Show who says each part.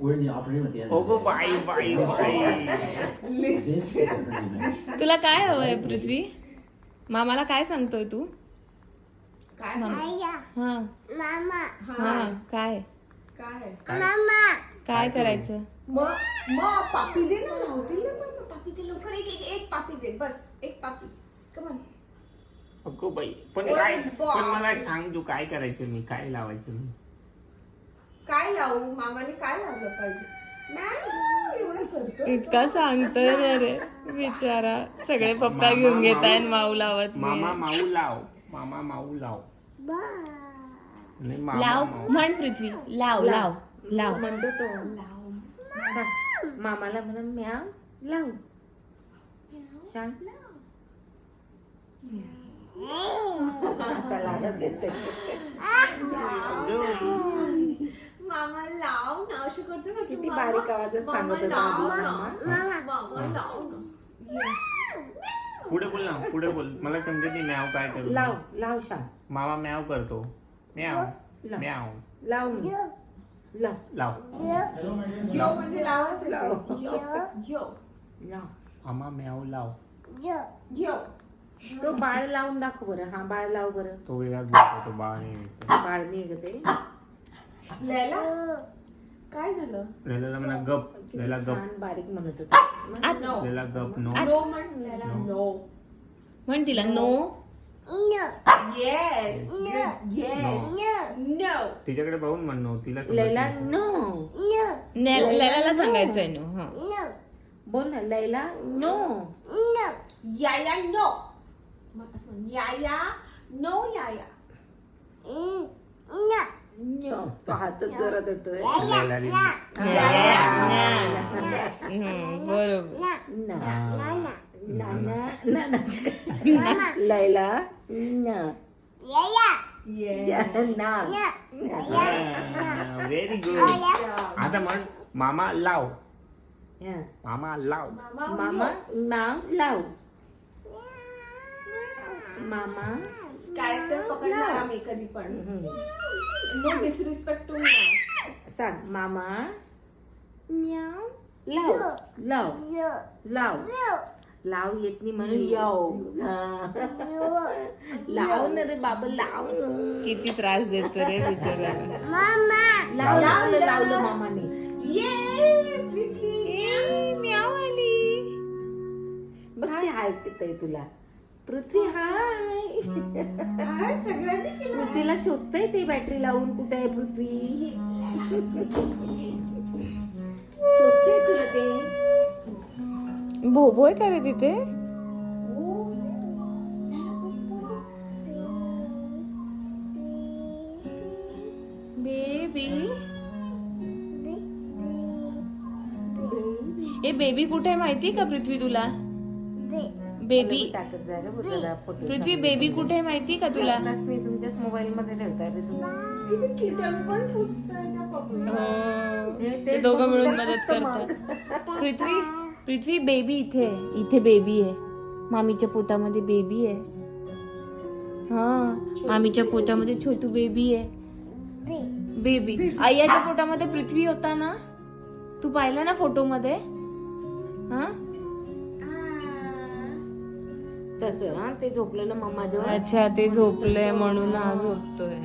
Speaker 1: ओगो बाई बाई बाई.
Speaker 2: तुला काय हवंय पृथ्वी? मामाला काय सांगतोय तू?
Speaker 3: काय
Speaker 2: हा हा काय काय करायचं?
Speaker 3: मग पापी दे ना, लावतील ना. मग पापी दे लवकर, एक पापी दे, बस एक पापी. कमान.
Speaker 1: ओगो बाई. पण काय, पण मला सांग तू काय करायचं, मी काय लावायचं मी?
Speaker 3: काय लावू? मामाने काय लावलं पाहिजे? मॅम एवढं करतो.
Speaker 2: इतका सांगतोय ना रे बिचारा. सगळे पप्पा घेऊन घेत आहेत, माऊ लावत
Speaker 1: मामा
Speaker 2: नाही.
Speaker 1: माऊ लाव, मामा माऊ लाव. नाही, मामा
Speaker 2: लाव
Speaker 1: माऊ.
Speaker 2: म्हण पृथ्वी. लाव लाव लाव.
Speaker 4: म्हणतो तो सांग. मामाला म्हणा म्याव लाव. सांग. आता लागत येते.
Speaker 3: मामा लाव ना, अशी करतो ना.
Speaker 4: किती बारीक आवाजात सांगत होता आधी मामा.
Speaker 3: मामा लाव ना.
Speaker 1: पुढे बोल ना, पुढे बोल. मला समजत नाही म्याव काय करू.
Speaker 4: लाव लाव सांग.
Speaker 1: मामा म्याव करतो. म्याव
Speaker 4: लाव.
Speaker 1: म्याव
Speaker 4: लाव लाव
Speaker 1: लाव.
Speaker 3: यो म्हणजे लावायचं.
Speaker 4: लाव.
Speaker 3: यो
Speaker 4: लाव.
Speaker 1: मामा म्याव लाव.
Speaker 3: यो.
Speaker 4: तो बाळ लावून दाखव बरं. हा बाळ लाव बरं.
Speaker 1: तो वेगळाच बोलतो, तो बाळ नाही.
Speaker 4: बाळ नाही ग ते.
Speaker 3: लैला काय झालं?
Speaker 1: लैला म्हणा गप.
Speaker 4: किती
Speaker 1: लैला गप.
Speaker 4: छान बारीक म्हणत होता.
Speaker 3: नो
Speaker 1: लैला गप. नो
Speaker 3: नो म्हण लैला. नो.
Speaker 2: म्हण तिला नो.
Speaker 3: Yes yes no.
Speaker 1: तिच्याकडे पाहून म्हण नो. तिला
Speaker 4: लैला
Speaker 1: समजत
Speaker 4: नो.
Speaker 2: लैलाला सांगायचंय नो. हा
Speaker 4: बोल ना लैला नो.
Speaker 3: याया नो. याया नो. याया
Speaker 4: नो. तो हातच जोरात येतोय.
Speaker 2: बरोबर.
Speaker 4: लैला ना.
Speaker 1: Very good. आता म्हण मामा लाव. मामा लाव.
Speaker 4: मामा नाव लाव. मामा
Speaker 3: कॅरेक्टर पकडणार आम्ही कधी पण. No disrespect to me.
Speaker 4: सांग. मामा म्याव लाव. लाव लाव. लाव येत नाही म्हणून याव. लाव ना रे बाबा लाव ना.
Speaker 2: किती त्रास देतो रे बिचारा.
Speaker 4: लाव लावलं लावलं मामाने.
Speaker 3: ये पृथ्वी.
Speaker 2: म्याव आली.
Speaker 4: बघ ते ऐकतय तुला. पृथ्वी हाय.
Speaker 3: सगळ्यांनी केलं.
Speaker 4: पृथ्वीला शोधतय ते बॅटरी लावून. कुठे आहे पृथ्वी? शोधतय तुला ते.
Speaker 2: भोबो आहे का रे तिथे? बेबी. ए बेबी कुठे आहे माहिती का पृथ्वी तुला? बेबी
Speaker 4: टाकत जा रे बुद्धाला फोटो.
Speaker 2: पृथ्वी बेबी कुठे आहे माहिती का तुला?
Speaker 4: नाही तुमच्याच मोबाईल मध्ये ठेवता रे तुम्ही.
Speaker 3: इथे किटन पण पुसताय त्या पप्पीला.
Speaker 2: ते दोघं मिळून मदत करतात. पृथ्वी बेबी इथे आहे. इथे बेबी आहे. मामीच्या पोटामध्ये बेबी आहे. हा मामीच्या पोटामध्ये छोटू बेबी आहे. बेबी आईच्या पोटामध्ये पृथ्वी होता ना. तू पाहिला ना फोटो मध्ये? हा
Speaker 4: तसं हा ते झोपलेलं मम्मा जवळ.
Speaker 2: अच्छा ते झोपले म्हणून हा झोपतोय.